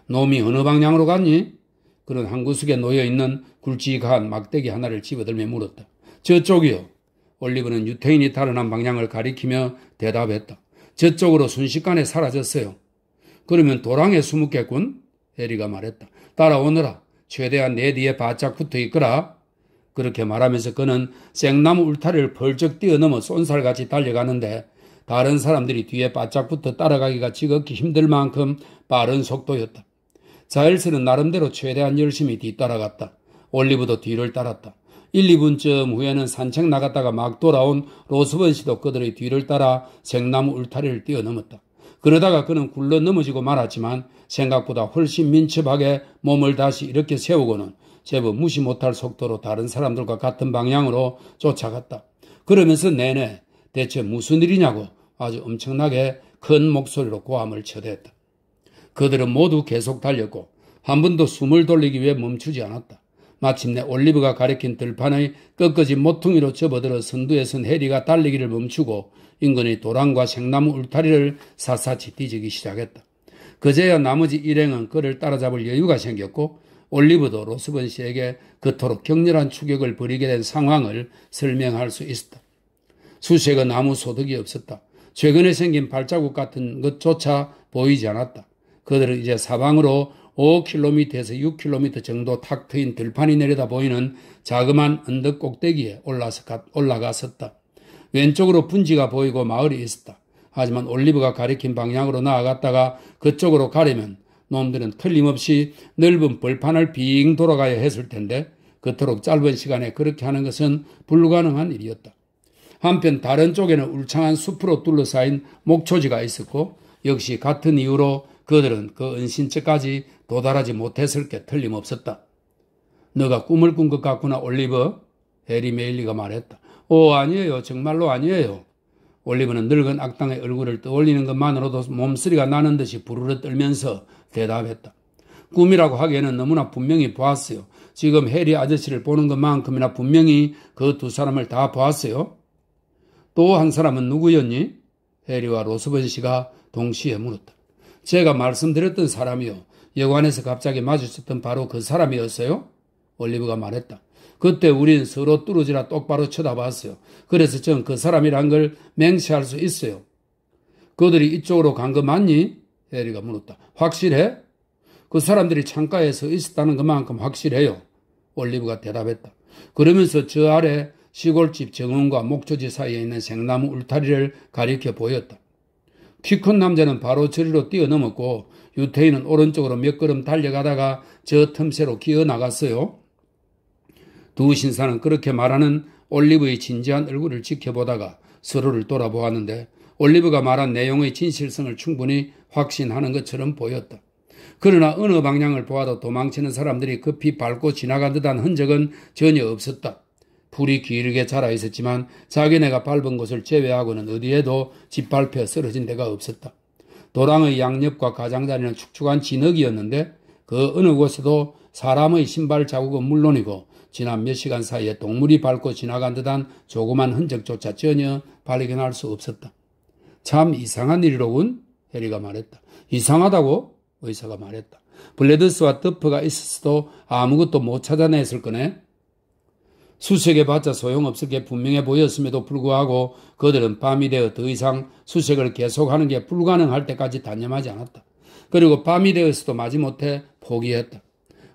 놈이 어느 방향으로 갔니? 그는 한 구석에 놓여있는 굵직한 막대기 하나를 집어들며 물었다. 저쪽이요. 올리브는 유태인이 달아난 방향을 가리키며 대답했다. 저쪽으로 순식간에 사라졌어요. 그러면 도랑에 숨었겠군? 해리가 말했다. 따라오너라. 최대한 내 뒤에 바짝 붙어 있거라. 그렇게 말하면서 그는 생나무 울타리를 벌쩍 뛰어넘어 쏜살같이 달려가는데 다른 사람들이 뒤에 바짝 붙어 따라가기가 지극히 힘들 만큼 빠른 속도였다. 자일스는 나름대로 최대한 열심히 뒤따라갔다. 올리브도 뒤를 따랐다. 1, 2분쯤 후에는 산책 나갔다가 막 돌아온 로스번 씨도 그들의 뒤를 따라 생나무 울타리를 뛰어넘었다. 그러다가 그는 굴러 넘어지고 말았지만 생각보다 훨씬 민첩하게 몸을 다시 이렇게 세우고는 제법 무시 못할 속도로 다른 사람들과 같은 방향으로 쫓아갔다. 그러면서 내내 대체 무슨 일이냐고 아주 엄청나게 큰 목소리로 고함을 쳐댔다. 그들은 모두 계속 달렸고 한 번도 숨을 돌리기 위해 멈추지 않았다. 마침내 올리브가 가리킨 들판의 꺾어진 모퉁이로 접어들어 선두에 선 해리가 달리기를 멈추고 인근의 도랑과 생나무 울타리를 샅샅이 뒤지기 시작했다. 그제야 나머지 일행은 그를 따라잡을 여유가 생겼고 올리브도 로스번 씨에게 그토록 격렬한 추격을 벌이게 된 상황을 설명할 수 있었다. 수색은 아무 소득이 없었다. 최근에 생긴 발자국 같은 것조차 보이지 않았다. 그들은 이제 사방으로 5km에서 6km 정도 탁 트인 들판이 내려다 보이는 자그마한 언덕 꼭대기에 올라갔었다. 왼쪽으로 분지가 보이고 마을이 있었다. 하지만 올리브가 가리킨 방향으로 나아갔다가 그쪽으로 가려면 놈들은 틀림없이 넓은 벌판을 빙 돌아가야 했을 텐데 그토록 짧은 시간에 그렇게 하는 것은 불가능한 일이었다. 한편 다른 쪽에는 울창한 숲으로 둘러싸인 목초지가 있었고 역시 같은 이유로 그들은 그 은신처까지 도달하지 못했을 게 틀림없었다. 너가 꿈을 꾼 것 같구나, 올리브. 해리 메일리가 말했다. 아니에요. 정말로 아니에요. 올리브는 늙은 악당의 얼굴을 떠올리는 것만으로도 몸서리가 나는 듯이 부르르 떨면서 대답했다. 꿈이라고 하기에는 너무나 분명히 보았어요. 지금 해리 아저씨를 보는 것만큼이나 분명히 그 두 사람을 다 보았어요. 또 한 사람은 누구였니? 해리와 로스번 씨가 동시에 물었다. 제가 말씀드렸던 사람이요. 여관에서 갑자기 마주쳤던 바로 그 사람이었어요? 올리브가 말했다. 그때 우린 서로 뚫어지라 똑바로 쳐다봤어요. 그래서 전 그 사람이란 걸 맹세할 수 있어요. 그들이 이쪽으로 간 거 맞니? 해리가 물었다. 확실해? 그 사람들이 창가에 서 있었다는 것만큼 확실해요. 올리브가 대답했다. 그러면서 저 아래 시골집 정원과 목초지 사이에 있는 생나무 울타리를 가리켜 보였다. 키 큰 남자는 바로 저리로 뛰어넘었고 유태인은 오른쪽으로 몇 걸음 달려가다가 저 틈새로 기어나갔어요. 두 신사는 그렇게 말하는 올리브의 진지한 얼굴을 지켜보다가 서로를 돌아보았는데 올리브가 말한 내용의 진실성을 충분히 확신하는 것처럼 보였다. 그러나 어느 방향을 보아도 도망치는 사람들이 급히 밟고 지나간 듯한 흔적은 전혀 없었다. 풀이 길게 자라 있었지만 자기네가 밟은 곳을 제외하고는 어디에도 짓밟혀 쓰러진 데가 없었다. 도랑의 양옆과 가장자리는 축축한 진흙이었는데 그 어느 곳에도 사람의 신발 자국은 물론이고 지난 몇 시간 사이에 동물이 밟고 지나간 듯한 조그만 흔적조차 전혀 발견할 수 없었다. 참 이상한 일이로군, 해리가 말했다. 이상하다고? 의사가 말했다. 블레드스와 더프가 있었어도 아무것도 못 찾아냈을 거네. 수색해봤자 소용없을 게 분명해 보였음에도 불구하고 그들은 밤이 되어 더 이상 수색을 계속하는 게 불가능할 때까지 단념하지 않았다. 그리고 밤이 되어서도 마지못해 포기했다.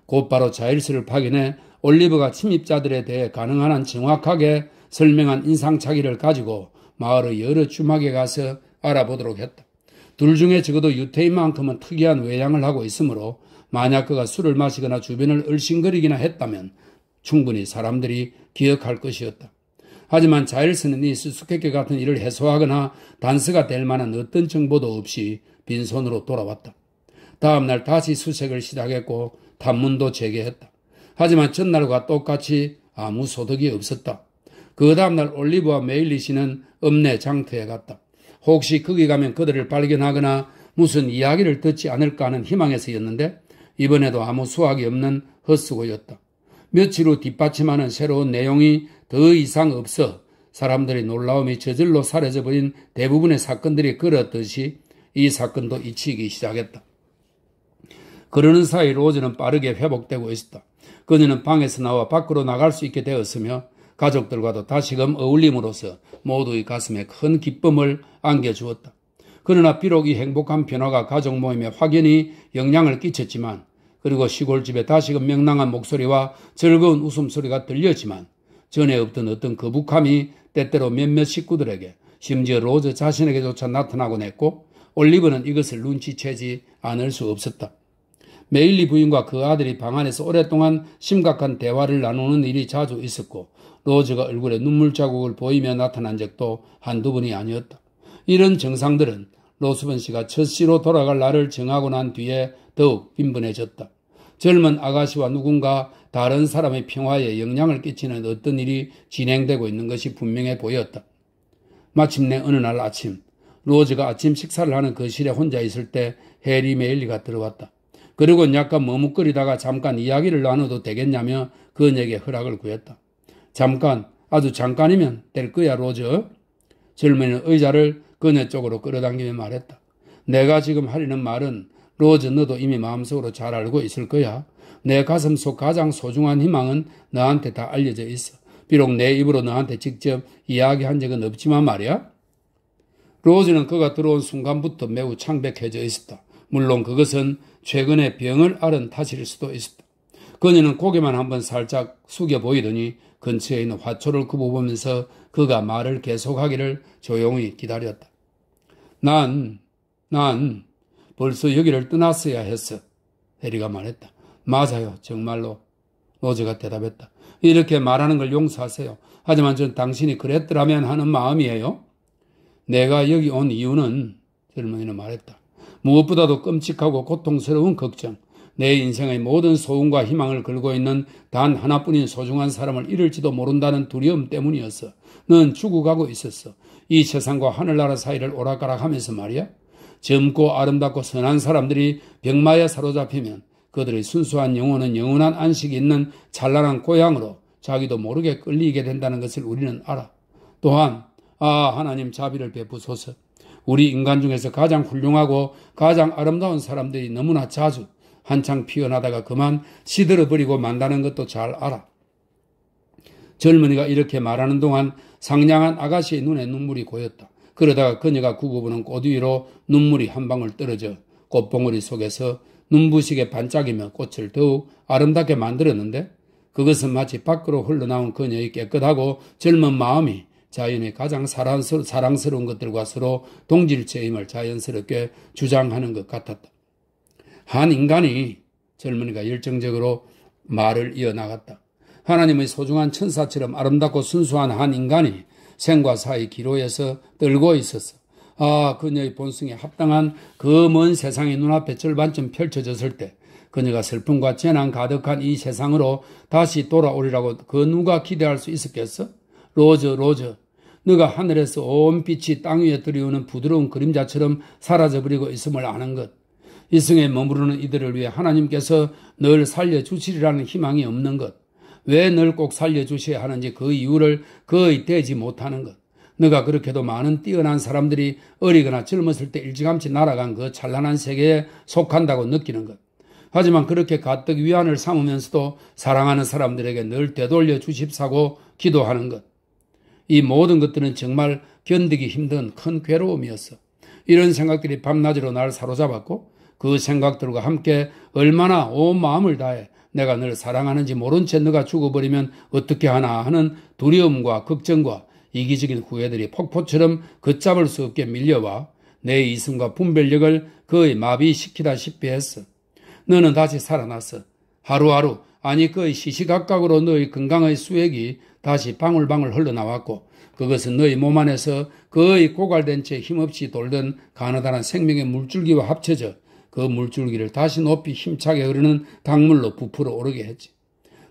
곧바로 자일스를 파견해 올리버가 침입자들에 대해 가능한 한 정확하게 설명한 인상착의를 가지고 마을의 여러 주막에 가서 알아보도록 했다. 둘 중에 적어도 유태인만큼은 특이한 외양을 하고 있으므로 만약 그가 술을 마시거나 주변을 얼씬거리기나 했다면 충분히 사람들이 기억할 것이었다. 하지만 자일스는 이 수수께끼 같은 일을 해소하거나 단서가 될 만한 어떤 정보도 없이 빈손으로 돌아왔다. 다음 날 다시 수색을 시작했고 탐문도 재개했다. 하지만 전날과 똑같이 아무 소득이 없었다. 그 다음날 올리브와 메일리 씨는 읍내 장터에 갔다. 혹시 거기 가면 그들을 발견하거나 무슨 이야기를 듣지 않을까 하는 희망에서였는데 이번에도 아무 수확이 없는 헛수고였다. 며칠 후 뒷받침하는 새로운 내용이 더 이상 없어 사람들의 놀라움이 저절로 사라져버린 대부분의 사건들이 그렇듯이 이 사건도 잊히기 시작했다. 그러는 사이 로즈는 빠르게 회복되고 있었다. 그녀는 방에서 나와 밖으로 나갈 수 있게 되었으며 가족들과도 다시금 어울림으로써 모두의 가슴에 큰 기쁨을 안겨주었다. 그러나 비록 이 행복한 변화가 가족 모임에 확연히 영향을 끼쳤지만 그리고 시골집에 다시금 명랑한 목소리와 즐거운 웃음소리가 들렸지만 전에 없던 어떤 거북함이 때때로 몇몇 식구들에게 심지어 로즈 자신에게조차 나타나곤 했고 올리브는 이것을 눈치채지 않을 수 없었다. 메일리 부인과 그 아들이 방 안에서 오랫동안 심각한 대화를 나누는 일이 자주 있었고 로즈가 얼굴에 눈물 자국을 보이며 나타난 적도 한두 번이 아니었다. 이런 증상들은 로스번 씨가 첫 씨로 돌아갈 날을 정하고 난 뒤에 더욱 빈번해졌다. 젊은 아가씨와 누군가 다른 사람의 평화에 영향을 끼치는 어떤 일이 진행되고 있는 것이 분명해 보였다. 마침내 어느 날 아침 로즈가 아침 식사를 하는 거실에 혼자 있을 때 해리 메일리가 들어왔다. 그리고 약간 머뭇거리다가 잠깐 이야기를 나눠도 되겠냐며 그녀에게 허락을 구했다. 잠깐, 아주 잠깐이면 될 거야, 로즈. 젊은이는 의자를 그녀 쪽으로 끌어당기며 말했다. 내가 지금 하려는 말은 로즈 너도 이미 마음속으로 잘 알고 있을 거야. 내 가슴 속 가장 소중한 희망은 너한테 다 알려져 있어. 비록 내 입으로 너한테 직접 이야기한 적은 없지만 말이야. 로즈는 그가 들어온 순간부터 매우 창백해져 있었다. 물론 그것은 최근에 병을 앓은 탓일 수도 있었다. 그녀는 고개만 한번 살짝 숙여 보이더니 근처에 있는 화초를 굽어보면서 그가 말을 계속하기를 조용히 기다렸다. 난 벌써 여기를 떠났어야 했어. 해리가 말했다. 맞아요. 정말로. 로즈가 대답했다. 이렇게 말하는 걸 용서하세요. 하지만 전 당신이 그랬더라면 하는 마음이에요. 내가 여기 온 이유는 젊은이는 말했다. 무엇보다도 끔찍하고 고통스러운 걱정, 내 인생의 모든 소원과 희망을 걸고 있는 단 하나뿐인 소중한 사람을 잃을지도 모른다는 두려움 때문이었어. 넌 죽어가고 있었어. 이 세상과 하늘나라 사이를 오락가락하면서 말이야. 젊고 아름답고 선한 사람들이 병마에 사로잡히면 그들의 순수한 영혼은 영원한 안식이 있는 찬란한 고향으로 자기도 모르게 끌리게 된다는 것을 우리는 알아. 또한 하나님 자비를 베푸소서. 우리 인간 중에서 가장 훌륭하고 가장 아름다운 사람들이 너무나 자주 한창 피어나다가 그만 시들어버리고 만다는 것도 잘 알아. 젊은이가 이렇게 말하는 동안 상냥한 아가씨의 눈에 눈물이 고였다. 그러다가 그녀가 굽어보는 꽃 위로 눈물이 한 방울 떨어져 꽃봉오리 속에서 눈부시게 반짝이며 꽃을 더욱 아름답게 만들었는데 그것은 마치 밖으로 흘러나온 그녀의 깨끗하고 젊은 마음이 자연의 가장 사랑스러운 것들과 서로 동질체임을 자연스럽게 주장하는 것 같았다. 한 인간이 젊은이가 열정적으로 말을 이어나갔다. 하나님의 소중한 천사처럼 아름답고 순수한 한 인간이 생과 사의 기로에서 떨고 있었어. 그녀의 본성에 합당한 그 먼 세상이 눈앞에 절반쯤 펼쳐졌을 때 그녀가 슬픔과 재난 가득한 이 세상으로 다시 돌아오리라고 그 누가 기대할 수 있었겠어? 로즈, 너가 하늘에서 온 빛이 땅 위에 들이오는 부드러운 그림자처럼 사라져버리고 있음을 아는 것. 이승에 머무르는 이들을 위해 하나님께서 널 살려주시리라는 희망이 없는 것. 왜 널 꼭 살려주셔야 하는지 그 이유를 거의 대지 못하는 것. 너가 그렇게도 많은 뛰어난 사람들이 어리거나 젊었을 때 일찌감치 날아간 그 찬란한 세계에 속한다고 느끼는 것. 하지만 그렇게 가뜩 위안을 삼으면서도 사랑하는 사람들에게 늘 되돌려 주십사고 기도하는 것. 이 모든 것들은 정말 견디기 힘든 큰 괴로움이었어. 이런 생각들이 밤낮으로 날 사로잡았고 그 생각들과 함께 얼마나 온 마음을 다해 내가 널 사랑하는지 모른 채 너가 죽어버리면 어떻게 하나 하는 두려움과 걱정과 이기적인 후회들이 폭포처럼 걷잡을 수 없게 밀려와 내 이성과 분별력을 거의 마비시키다시피 했어. 너는 다시 살아났어. 하루하루, 아니 거의 시시각각으로 너의 건강의 수액이 다시 방울방울 흘러나왔고 그것은 너의 몸 안에서 거의 고갈된 채 힘없이 돌던 가느다란 생명의 물줄기와 합쳐져 그 물줄기를 다시 높이 힘차게 흐르는 강물로 부풀어 오르게 했지.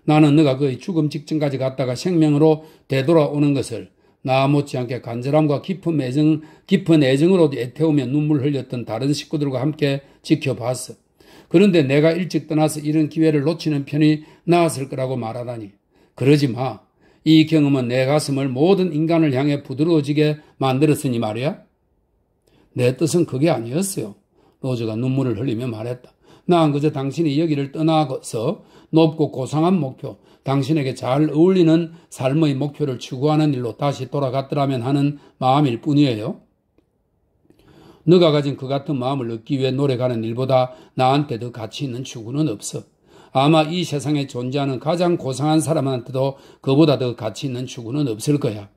나는 너가 거의 죽음 직전까지 갔다가 생명으로 되돌아오는 것을 나 못지않게 간절함과 깊은 애정으로 애태우며 눈물 흘렸던 다른 식구들과 함께 지켜봤어. 그런데 내가 일찍 떠나서 이런 기회를 놓치는 편이 나았을 거라고 말하다니. 그러지 마. 이 경험은 내 가슴을 모든 인간을 향해 부드러워지게 만들었으니 말이야. 내 뜻은 그게 아니었어요. 로즈가 눈물을 흘리며 말했다. 난 그저 당신이 여기를 떠나서 높고 고상한 목표, 당신에게 잘 어울리는 삶의 목표를 추구하는 일로 다시 돌아갔더라면 하는 마음일 뿐이에요. 너가 가진 그 같은 마음을 얻기 위해 노력하는 일보다 나한테 더 가치 있는 추구는 없어. 아마 이 세상에 존재하는 가장 고상한 사람한테도 그보다 더 가치 있는 추구는 없을 거야.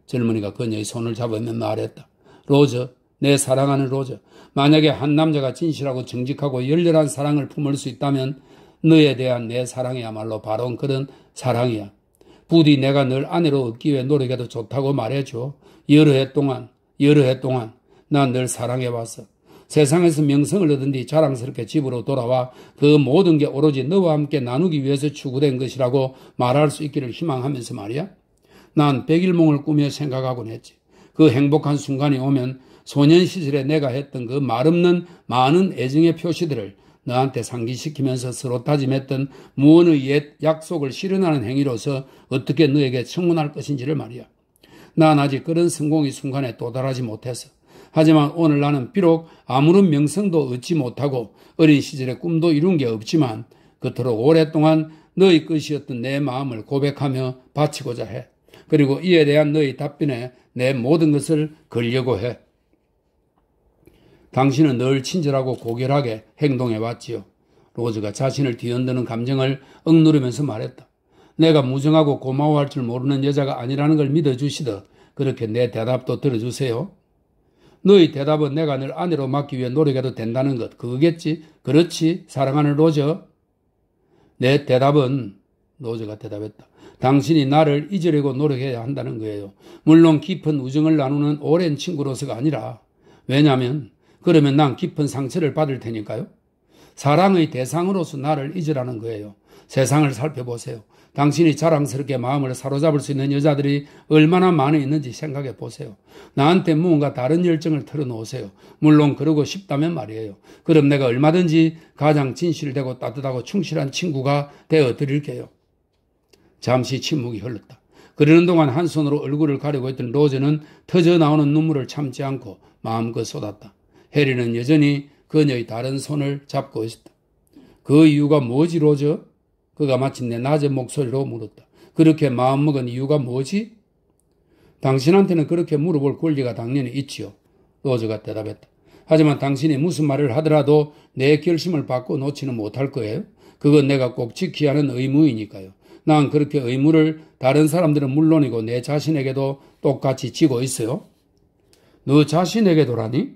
젊은이가 그녀의 손을 잡으며 말했다. 로즈, 내 사랑하는 로즈, 만약에 한 남자가 진실하고 정직하고 열렬한 사랑을 품을 수 있다면 너에 대한 내 사랑이야말로 바로 그런 사랑이야. 부디 내가 널 아내로 얻기 위해 노력해도 좋다고 말해줘. 여러 해 동안 난 늘 사랑해왔어. 세상에서 명성을 얻은 뒤 자랑스럽게 집으로 돌아와 그 모든 게 오로지 너와 함께 나누기 위해서 추구된 것이라고 말할 수 있기를 희망하면서 말이야. 난 백일몽을 꾸며 생각하곤 했지. 그 행복한 순간이 오면 소년 시절에 내가 했던 그 말없는 많은 애정의 표시들을 너한테 상기시키면서 서로 다짐했던 무언의 옛 약속을 실현하는 행위로서 어떻게 너에게 청문할 것인지를 말이야. 난 아직 그런 성공의 순간에 도달하지 못했어. 하지만 오늘 나는 비록 아무런 명성도 얻지 못하고 어린 시절에 꿈도 이룬 게 없지만 그토록 오랫동안 너의 것이었던 내 마음을 고백하며 바치고자 해. 그리고 이에 대한 너의 답변에 내 모든 것을 걸려고 해. 당신은 늘 친절하고 고결하게 행동해왔지요. 로즈가 자신을 뒤흔드는 감정을 억누르면서 말했다. 내가 무정하고 고마워할 줄 모르는 여자가 아니라는 걸 믿어주시듯 그렇게 내 대답도 들어주세요. 너의 대답은 내가 늘 아내로 맡기 위해 노력해도 된다는 것, 그거겠지? 그렇지, 사랑하는 로즈. 내 대답은, 로즈가 대답했다. 당신이 나를 잊으려고 노력해야 한다는 거예요. 물론 깊은 우정을 나누는 오랜 친구로서가 아니라. 왜냐하면 그러면 난 깊은 상처를 받을 테니까요. 사랑의 대상으로서 나를 잊으라는 거예요. 세상을 살펴보세요. 당신이 자랑스럽게 마음을 사로잡을 수 있는 여자들이 얼마나 많이 있는지 생각해 보세요. 나한테 무언가 다른 열정을 털어놓으세요. 물론 그러고 싶다면 말이에요. 그럼 내가 얼마든지 가장 진실되고 따뜻하고 충실한 친구가 되어드릴게요. 잠시 침묵이 흘렀다. 그러는 동안 한 손으로 얼굴을 가리고 있던 로즈는 터져나오는 눈물을 참지 않고 마음껏 쏟았다. 해리는 여전히 그녀의 다른 손을 잡고 있었다. 그 이유가 뭐지, 로즈? 그가 마침내 낮은 목소리로 물었다. 그렇게 마음먹은 이유가 뭐지? 당신한테는 그렇게 물어볼 권리가 당연히 있지요. 로즈가 대답했다. 하지만 당신이 무슨 말을 하더라도 내 결심을 바꿔놓지는 못할 거예요. 그건 내가 꼭 지켜야 하는 의무이니까요. 난 그렇게 의무를 다른 사람들은 물론이고 내 자신에게도 똑같이 지고 있어요. 너 자신에게도라니?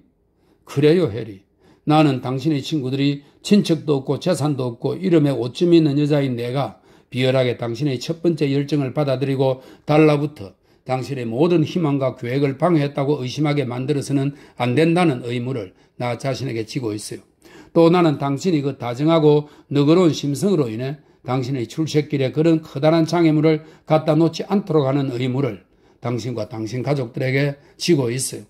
그래요, 해리. 나는 당신의 친구들이 친척도 없고 재산도 없고 이름에 오점이 있는 여자인 내가 비열하게 당신의 첫 번째 열정을 받아들이고 달라붙어 당신의 모든 희망과 계획을 방해했다고 의심하게 만들어서는 안 된다는 의무를 나 자신에게 지고 있어요. 또 나는 당신이 그 다정하고 너그러운 심성으로 인해 당신의 출세길에 그런 커다란 장애물을 갖다 놓지 않도록 하는 의무를 당신과 당신 가족들에게 지고 있어요.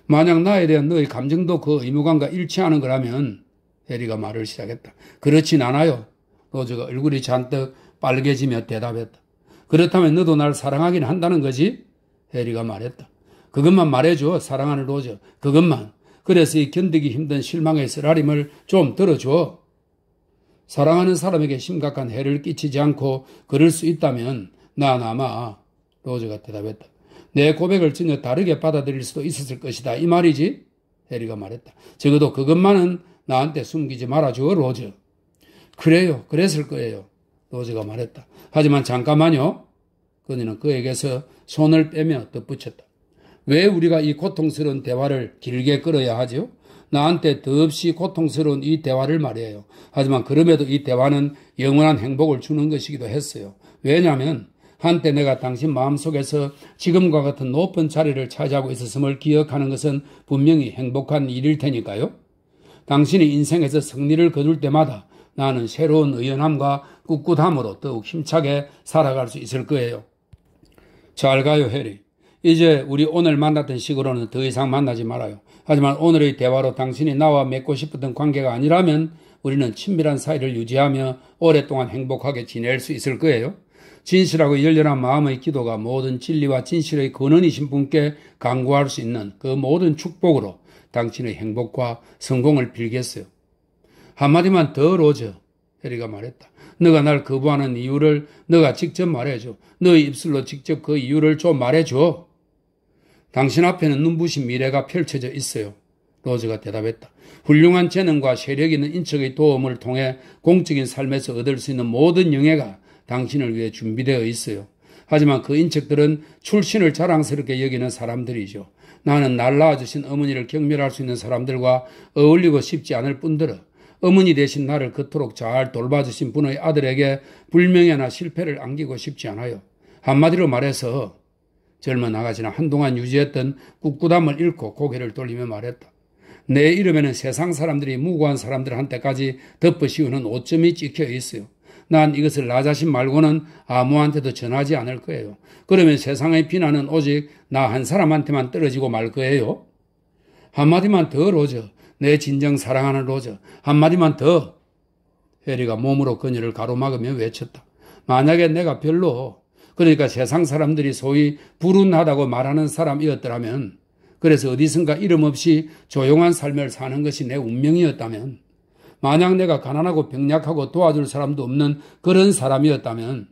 만약 나에 대한 너의 감정도 그 의무감과 일치하는 거라면 해리가 말을 시작했다. 그렇진 않아요. 로즈가 얼굴이 잔뜩 빨개지며 대답했다. 그렇다면 너도 날 사랑하긴 한다는 거지? 해리가 말했다. 그것만 말해줘, 사랑하는 로저. 그것만. 그래서 이 견디기 힘든 실망의 쓰라림을 좀 들어줘. 사랑하는 사람에게 심각한 해를 끼치지 않고 그럴 수 있다면 난 아마, 로저가 대답했다. 내 고백을 전혀 다르게 받아들일 수도 있었을 것이다. 이 말이지? 해리가 말했다. 적어도 그것만은 나한테 숨기지 말아줘, 로저. 그래요. 그랬을 거예요. 로저가 말했다. 하지만 잠깐만요. 그녀는 그에게서 손을 빼며 덧붙였다. 왜 우리가 이 고통스러운 대화를 길게 끌어야 하죠? 나한테 더없이 고통스러운 이 대화를 말이에요. 하지만 그럼에도 이 대화는 영원한 행복을 주는 것이기도 했어요. 왜냐하면 한때 내가 당신 마음속에서 지금과 같은 높은 자리를 차지하고 있었음을 기억하는 것은 분명히 행복한 일일 테니까요. 당신이 인생에서 승리를 거둘 때마다 나는 새로운 의연함과 꿋꿋함으로 더욱 힘차게 살아갈 수 있을 거예요. 잘 가요, 해리. 이제 우리 오늘 만났던 식으로는 더 이상 만나지 말아요. 하지만 오늘의 대화로 당신이 나와 맺고 싶었던 관계가 아니라면 우리는 친밀한 사이를 유지하며 오랫동안 행복하게 지낼 수 있을 거예요. 진실하고 열렬한 마음의 기도가 모든 진리와 진실의 근원이신 분께 간구할 수 있는 그 모든 축복으로 당신의 행복과 성공을 빌겠어요. 한마디만 더, 로저. 해리가 말했다. 너가 날 거부하는 이유를 너가 직접 말해줘. 너의 입술로 직접 그 이유를 좀 말해줘. 당신 앞에는 눈부신 미래가 펼쳐져 있어요. 로저가 대답했다. 훌륭한 재능과 세력 있는 인척의 도움을 통해 공적인 삶에서 얻을 수 있는 모든 영예가 당신을 위해 준비되어 있어요. 하지만 그 인척들은 출신을 자랑스럽게 여기는 사람들이죠. 나는 날 낳아주신 어머니를 경멸할 수 있는 사람들과 어울리고 싶지 않을 뿐더러 어머니 대신 나를 그토록 잘 돌봐주신 분의 아들에게 불명예나 실패를 안기고 싶지 않아요. 한마디로 말해서 젊은 아가씨는 한동안 유지했던 꿋꿋함을 잃고 고개를 돌리며 말했다. 내 이름에는 세상 사람들이 무고한 사람들한테까지 덮어 씌우는 오점이 찍혀 있어요. 난 이것을 나 자신 말고는 아무한테도 전하지 않을 거예요. 그러면 세상의 비난은 오직 나 한 사람한테만 떨어지고 말 거예요. 한마디만 더, 로저. 내 진정 사랑하는 로저. 한마디만 더. 해리가 몸으로 그녀를 가로막으며 외쳤다. 만약에 내가 별로, 그러니까 세상 사람들이 소위 불운하다고 말하는 사람이었더라면, 그래서 어디선가 이름 없이 조용한 삶을 사는 것이 내 운명이었다면, 만약 내가 가난하고 병약하고 도와줄 사람도 없는 그런 사람이었다면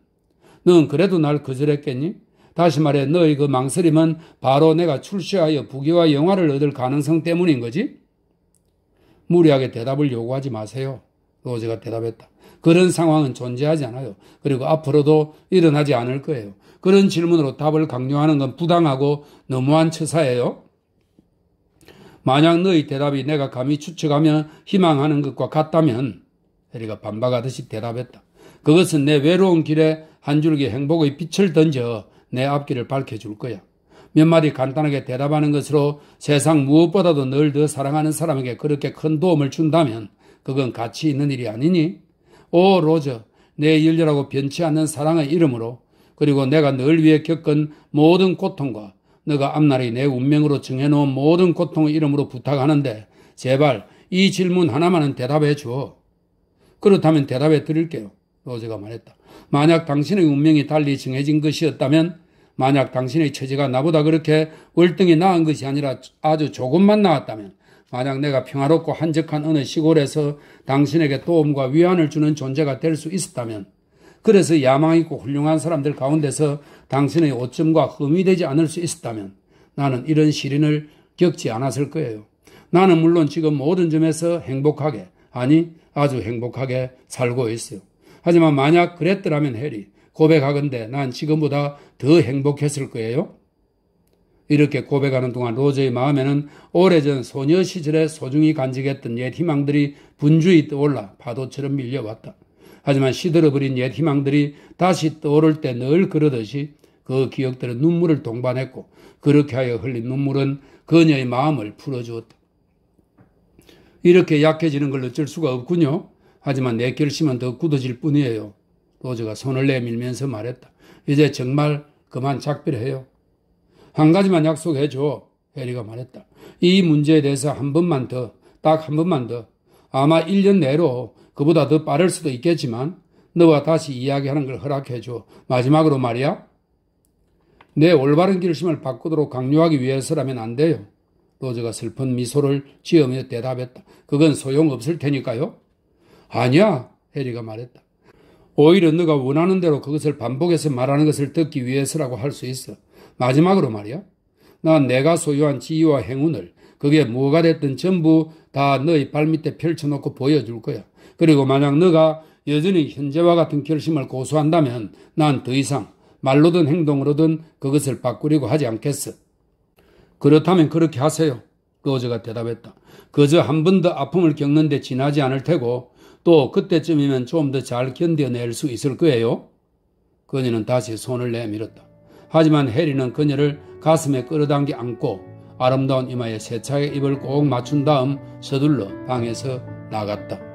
넌 그래도 날 거절했겠니? 다시 말해 너의 그 망설임은 바로 내가 출세하여 부귀와 영화를 얻을 가능성 때문인 거지? 무리하게 대답을 요구하지 마세요. 로저가 대답했다. 그런 상황은 존재하지 않아요. 그리고 앞으로도 일어나지 않을 거예요. 그런 질문으로 답을 강요하는 건 부당하고 너무한 처사예요. 만약 너의 대답이 내가 감히 추측하며 희망하는 것과 같다면, 해리가 반박하듯이 대답했다. 그것은 내 외로운 길에 한 줄기 행복의 빛을 던져 내 앞길을 밝혀줄 거야. 몇 마디 간단하게 대답하는 것으로 세상 무엇보다도 널 더 사랑하는 사람에게 그렇게 큰 도움을 준다면 그건 가치 있는 일이 아니니? 오, 로저, 내 열렬하고 변치 않는 사랑의 이름으로, 그리고 내가 널 위해 겪은 모든 고통과 너가 앞날이 내 운명으로 정해놓은 모든 고통의 이름으로 부탁하는데 제발 이 질문 하나만은 대답해 줘. 그렇다면 대답해 드릴게요. 로저가 말했다. 만약 당신의 운명이 달리 정해진 것이었다면, 만약 당신의 처지가 나보다 그렇게 월등히 나은 것이 아니라 아주 조금만 나았다면, 만약 내가 평화롭고 한적한 어느 시골에서 당신에게 도움과 위안을 주는 존재가 될 수 있었다면, 그래서 야망 있고 훌륭한 사람들 가운데서 당신의 오점과 흠이 되지 않을 수 있었다면 나는 이런 시련을 겪지 않았을 거예요. 나는 물론 지금 모든 점에서 행복하게, 아니 아주 행복하게 살고 있어요. 하지만 만약 그랬더라면 해리, 고백하건대 난 지금보다 더 행복했을 거예요. 이렇게 고백하는 동안 로저의 마음에는 오래전 소녀 시절에 소중히 간직했던 옛 희망들이 분주히 떠올라 파도처럼 밀려왔다. 하지만 시들어버린 옛 희망들이 다시 떠오를 때 늘 그러듯이 그 기억들은 눈물을 동반했고, 그렇게 하여 흘린 눈물은 그녀의 마음을 풀어주었다. 이렇게 약해지는 걸 어쩔 수가 없군요. 하지만 내 결심은 더 굳어질 뿐이에요. 로저가 손을 내밀면서 말했다. 이제 정말 그만 작별해요. 한 가지만 약속해줘. 해리가 말했다. 이 문제에 대해서 한 번만 더, 딱 한 번만 더. 아마 1년 내로 그보다 더 빠를 수도 있겠지만 너와 다시 이야기하는 걸 허락해줘. 마지막으로 말이야. 내 올바른 결심을 바꾸도록 강요하기 위해서라면 안 돼요. 로저가 슬픈 미소를 지으며 대답했다. 그건 소용없을 테니까요. 아니야, 해리가 말했다. 오히려 네가 원하는 대로 그것을 반복해서 말하는 것을 듣기 위해서라고 할 수 있어. 마지막으로 말이야. 난 내가 소유한 지위와 행운을 그게 뭐가 됐든 전부 다 너의 발밑에 펼쳐놓고 보여줄 거야. 그리고 만약 너가 여전히 현재와 같은 결심을 고수한다면 난 더 이상 말로든 행동으로든 그것을 바꾸려고 하지 않겠어. 그렇다면 그렇게 하세요. 로저가 대답했다. 그저 한 번 더 아픔을 겪는데 지나지 않을 테고 또 그때쯤이면 좀 더 잘 견뎌낼 수 있을 거예요. 그녀는 다시 손을 내밀었다. 하지만 해리는 그녀를 가슴에 끌어당겨 안고 아름다운 이마에 세차게 입을 꼭 맞춘 다음 서둘러 방에서 나갔다.